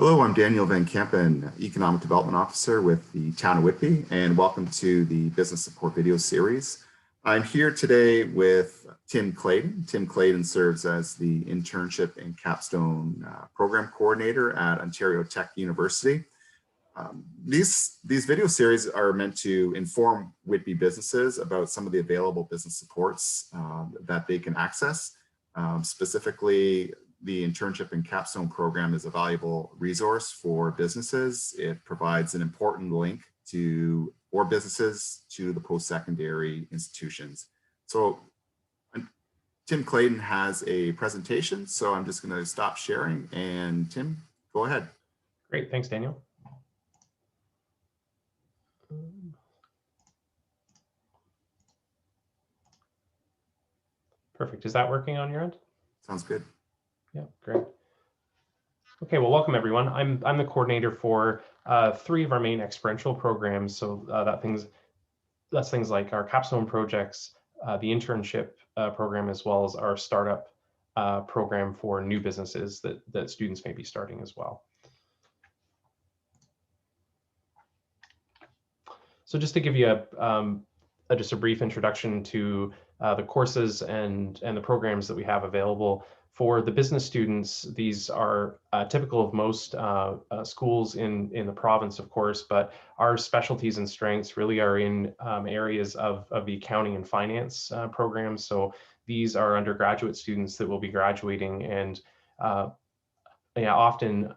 Hello, I'm Daniel Van Kempen, Economic Development Officer with the Town of Whitby, and welcome to the Business Support video series. I'm here today with Tim Clayton. Tim Clayton serves as the Internship and Capstone Program Coordinator at Ontario Tech University. These video series are meant to inform Whitby businesses about some of the available business supports that they can access. Specifically, the Internship and Capstone program is a valuable resource for businesses. It provides an important link for businesses to the post-secondary institutions. So Tim Clayton has a presentation, so I'm just going to stop sharing, and Tim, go ahead. Great, thanks, Daniel. Perfect. Is that working on your end? Sounds good. Yeah, great. Okay, well, welcome everyone. I'm the coordinator for three of our main experiential programs. So that's things like our Capstone Projects, the internship program, as well as our startup program for new businesses that students may be starting as well. So just to give you just a brief introduction to the courses and the programs that we have available. For the business students, these are typical of most schools in the province, of course, but our specialties and strengths really are in areas of the accounting and finance programs. So these are undergraduate students that will be graduating and often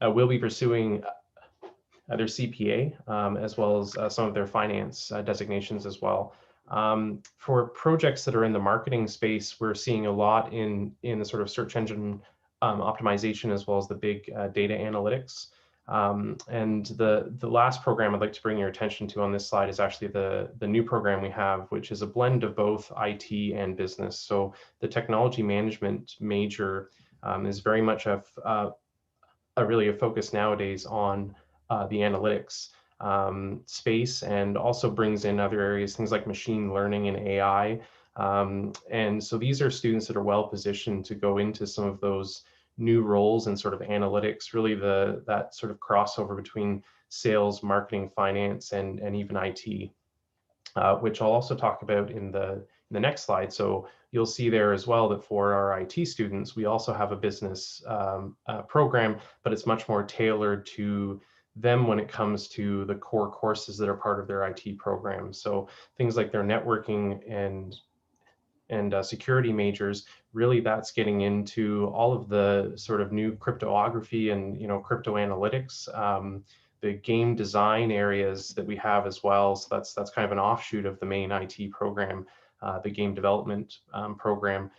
will be pursuing their CPA, as well as some of their finance designations as well. For projects that are in the marketing space, we're seeing a lot in the sort of search engine optimization, as well as the big data analytics. And the last program I'd like to bring your attention to on this slide is actually the new program we have, which is a blend of both IT and business. So the technology management major is very much really a focus nowadays on the analytics space, and also brings in other areas, things like machine learning and AI. And so these are students that are well positioned to go into some of those new roles in sort of analytics, really that sort of crossover between sales, marketing, finance, and even IT, which I'll also talk about in the next slide. So you'll see there as well that for our IT students, we also have a business program, but it's much more tailored to them when it comes to the core courses that are part of their IT program. So things like their networking and security majors, really that's getting into all of the sort of new cryptography and crypto analytics, the game design areas that we have as well. So that's kind of an offshoot of the main IT program, the game development program.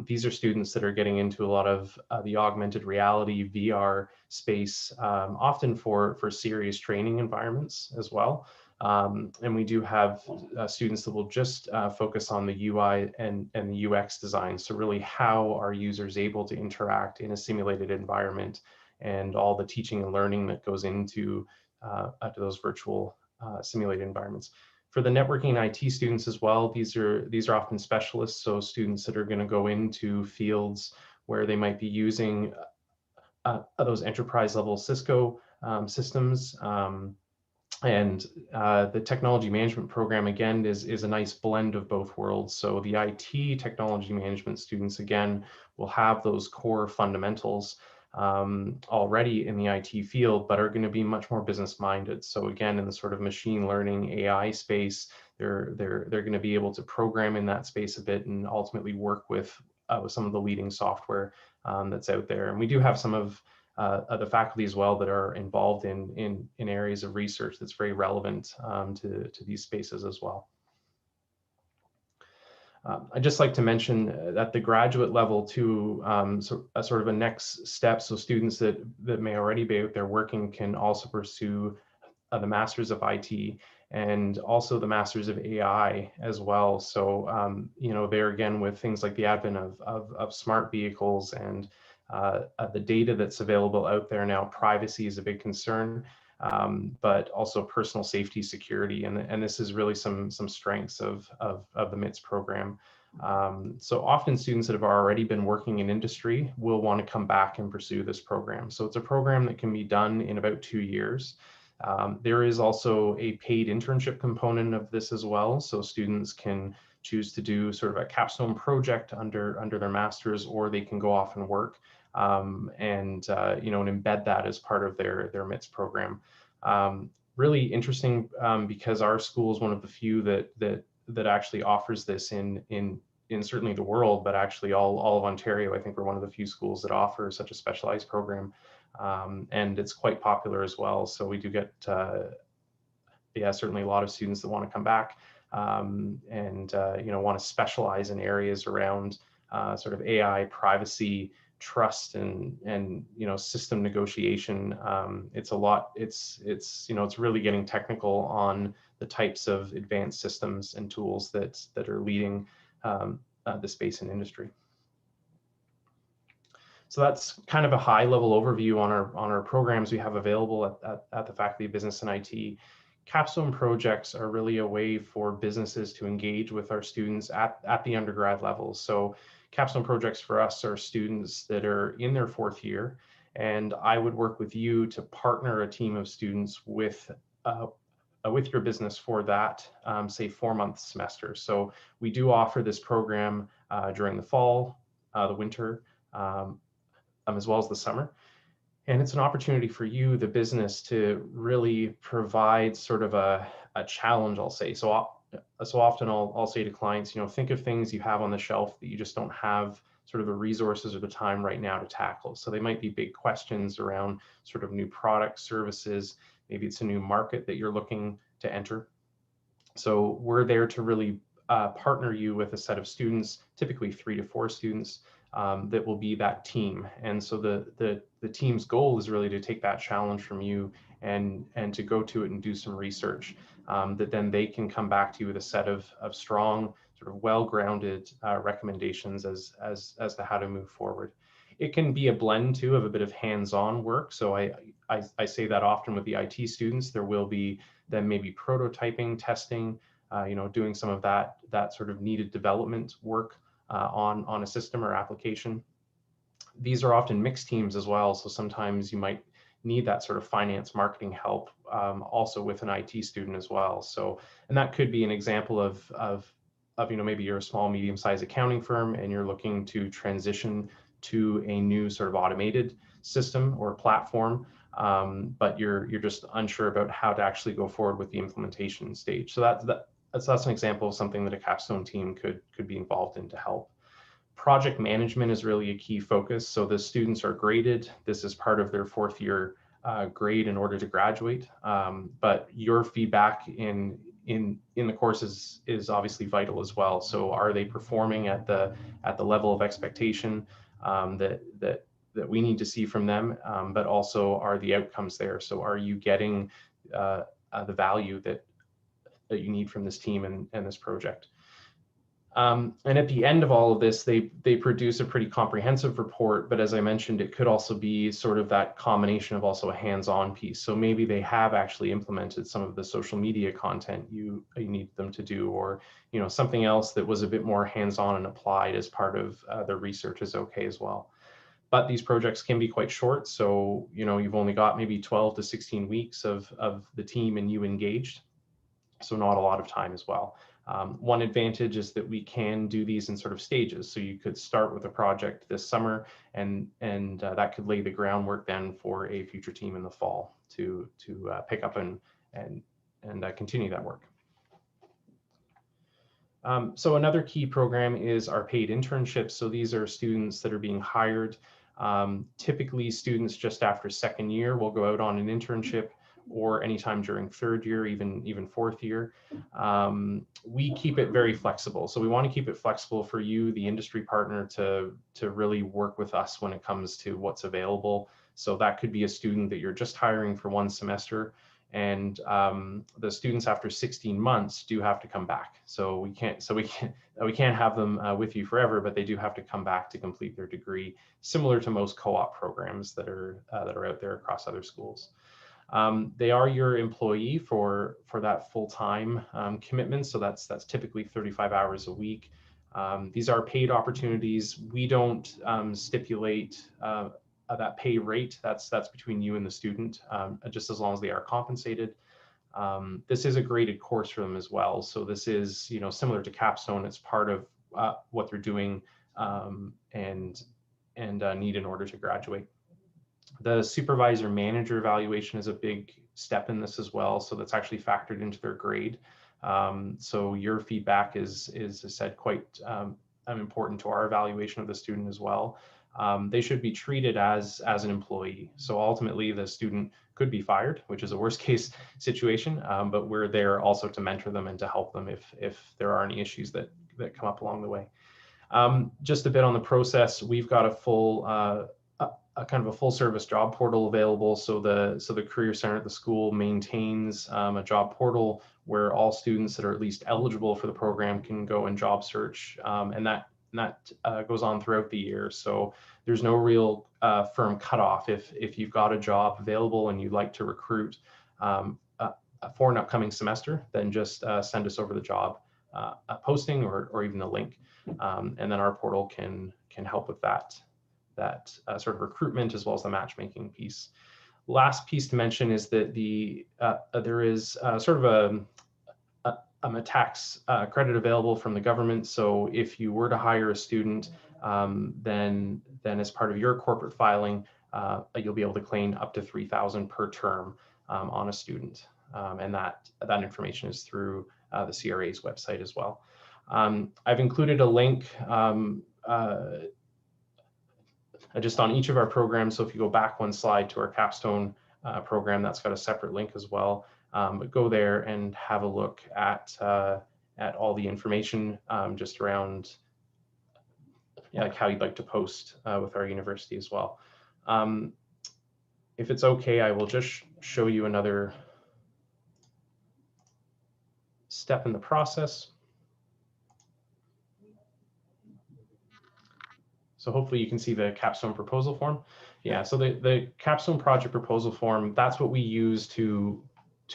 These are students that are getting into a lot of the augmented reality VR space, often for serious training environments as well. And we do have students that will just focus on the UI and the UX design. So really, how are users able to interact in a simulated environment, and all the teaching and learning that goes into to those virtual simulated environments. For the networking IT students as well, these are often specialists, so students that are going to go into fields where they might be using those enterprise level Cisco systems. And the technology management program, again, is a nice blend of both worlds. So the IT technology management students, again, will have those core fundamentals already in the IT field, but are going to be much more business minded. So again, in the sort of machine learning AI space, they're going to be able to program in that space a bit and ultimately work with some of the leading software that's out there. And we do have some of the faculty as well that are involved in areas of research that's very relevant to these spaces as well. I'd just like to mention at the graduate level too, sort of a next step, so students that may already be out there working can also pursue the Masters of IT and also the Masters of AI as well. So, there again, with things like the advent of smart vehicles and the data that's available out there now, privacy is a big concern. But also personal safety, security, and this is really some strengths of the MITS program. So often students that have already been working in industry will want to come back and pursue this program. So it's a program that can be done in about 2 years. There is also a paid internship component of this as well. So students can choose to do sort of a capstone project under their master's, or they can go off and work and embed that as part of their MITS program. Really interesting because our school is one of the few that actually offers this in certainly the world, but actually all of Ontario. I think we're one of the few schools that offer such a specialized program, and it's quite popular as well. So we do get, certainly a lot of students that want to come back and want to specialize in areas around sort of AI, privacy, trust, and system negotiation. It's a lot. It's really getting technical on the types of advanced systems and tools that are leading the space and industry. So that's kind of a high level overview on our programs we have available at the Faculty of Business and IT. Capstone projects are really a way for businesses to engage with our students at the undergrad level. So capstone projects for us are students that are in their 4th year, and I would work with you to partner a team of students with your business for that, say 4-month semester. So we do offer this program during the fall, the winter, as well as the summer. And it's an opportunity for you, the business, to really provide sort of a challenge, I'll say. So often I'll say to clients, think of things you have on the shelf that you just don't have sort of the resources or the time right now to tackle. So they might be big questions around sort of new products, services. Maybe it's a new market that you're looking to enter. So we're there to really partner you with a set of students, typically 3 to 4 students, that will be that team. And so the team's goal is really to take that challenge from you and to go to it and do some research that then they can come back to you with a set of strong, sort of well-grounded recommendations as to how to move forward. It can be a blend too of a bit of hands-on work. So I say that often with the IT students. There will be then maybe prototyping, testing, doing some of that sort of needed development work on a system or application. These are often mixed teams as well. So sometimes you might need that sort of finance marketing help also with an IT student as well. So, and that could be an example of maybe you're a small, medium-sized accounting firm and you're looking to transition to a new sort of automated system or platform, but you're just unsure about how to actually go forward with the implementation stage. So that's an example of something that a capstone team could be involved in to help. Project management is really a key focus. So the students are graded. This is part of their 4th year grade in order to graduate. But your feedback in the courses is obviously vital as well. So are they performing at the level of expectation that we need to see from them, but also are the outcomes there? So are you getting the value that you need from this team and this project? And at the end of all of this, they produce a pretty comprehensive report. But as I mentioned, it could also be sort of that combination of also a hands-on piece. So maybe they have actually implemented some of the social media content you need them to do, or something else that was a bit more hands-on and applied as part of their research is okay as well. But these projects can be quite short. So you've only got maybe 12 to 16 weeks of the team and you engaged. So not a lot of time as well. One advantage is that we can do these in sort of stages. So you could start with a project this summer, and that could lay the groundwork then for a future team in the fall to pick up and continue that work. So another key program is our paid internships. So these are students that are being hired. Typically, students just after 2nd year will go out on an internship, or anytime during 3rd year, even 4th year. We keep it very flexible. So we want to keep it flexible for you, the industry partner, to really work with us when it comes to what's available. So that could be a student that you're just hiring for 1 semester, and the students after 16 months do have to come back. So we can't have them with you forever, but they do have to come back to complete their degree, similar to most co-op programs that are out there across other schools. They are your employee for that full-time commitment. So that's typically 35 hours a week. These are paid opportunities. We don't stipulate that pay rate. That's between you and the student, just as long as they are compensated. This is a graded course for them as well. So this is, similar to Capstone. It's part of what they're doing and need in order to graduate. The supervisor manager evaluation is a big step in this as well. So that's actually factored into their grade. So your feedback is as I said, quite important to our evaluation of the student as well. They should be treated as an employee. So ultimately the student could be fired, which is a worst case situation, but we're there also to mentor them and to help them if there are any issues that come up along the way. Just a bit on the process, we've got a full kind of a full service job portal available. So the Career Center at the school maintains a job portal where all students that are at least eligible for the program can go and job search, and that goes on throughout the year. So there's no real firm cutoff. If you've got a job available and you'd like to recruit for an upcoming semester, then just send us over the job posting or even the link, and then our portal can help with that sort of recruitment as well as the matchmaking piece. Last piece to mention is that there is sort of a tax credit available from the government. So if you were to hire a student, then as part of your corporate filing, you'll be able to claim up to $3,000 per term on a student, and that information is through the CRA's website as well. I've included a link just on each of our programs. So if you go back one slide to our Capstone program, that's got a separate link as well. But go there and have a look at all the information just around like how you'd like to post with our university as well. If it's okay, I will just show you another step in the process. So hopefully you can see the Capstone proposal form. Yeah, so the Capstone project proposal form, that's what we use to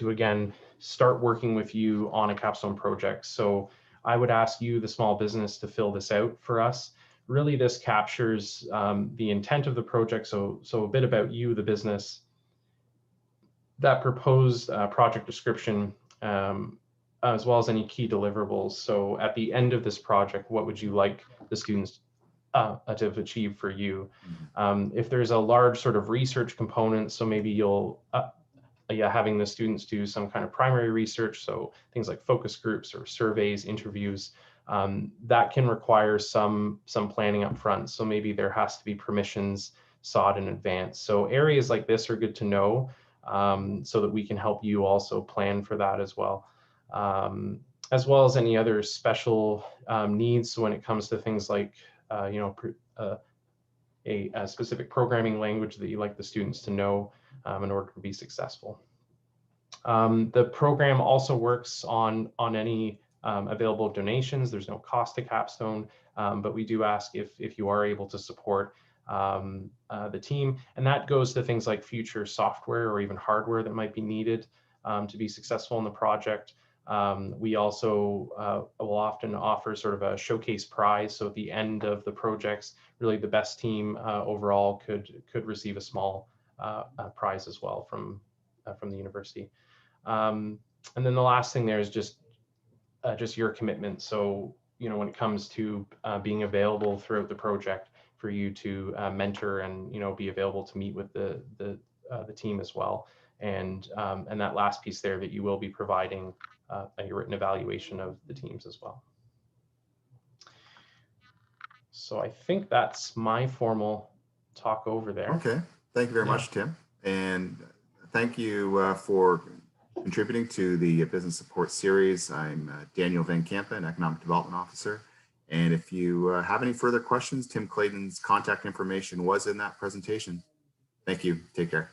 again, start working with you on a Capstone project. So I would ask you, the small business, to fill this out for us. Really, this captures the intent of the project. So a bit about you, the business, that proposed project description, as well as any key deliverables. So at the end of this project, what would you like the students to have achieved for you? If there's a large sort of research component, so maybe you'll having the students do some kind of primary research, so things like focus groups or surveys, interviews, that can require some planning up front. So maybe there has to be permissions sought in advance. So areas like this are good to know, so that we can help you also plan for that as well as any other special needs. So when it comes to things like a specific programming language that you'd like the students to know in order to be successful. The program also works on any available donations. There's no cost to Capstone, but we do ask if you are able to support the team, and that goes to things like future software or even hardware that might be needed to be successful in the project. We also will often offer sort of a showcase prize. So at the end of the projects, really the best team overall could receive a small prize as well from the university. And then the last thing there is just your commitment. So when it comes to being available throughout the project for you to mentor and be available to meet with the team as well. And that last piece there, that you will be providing a written evaluation of the teams as well. So I think that's my formal talk over there. Okay, thank you very much, Tim. And thank you for contributing to the Business Support Series. I'm Daniel Van Kampen, Economic Development Officer. And if you have any further questions, Tim Clayton's contact information was in that presentation. Thank you. Take care.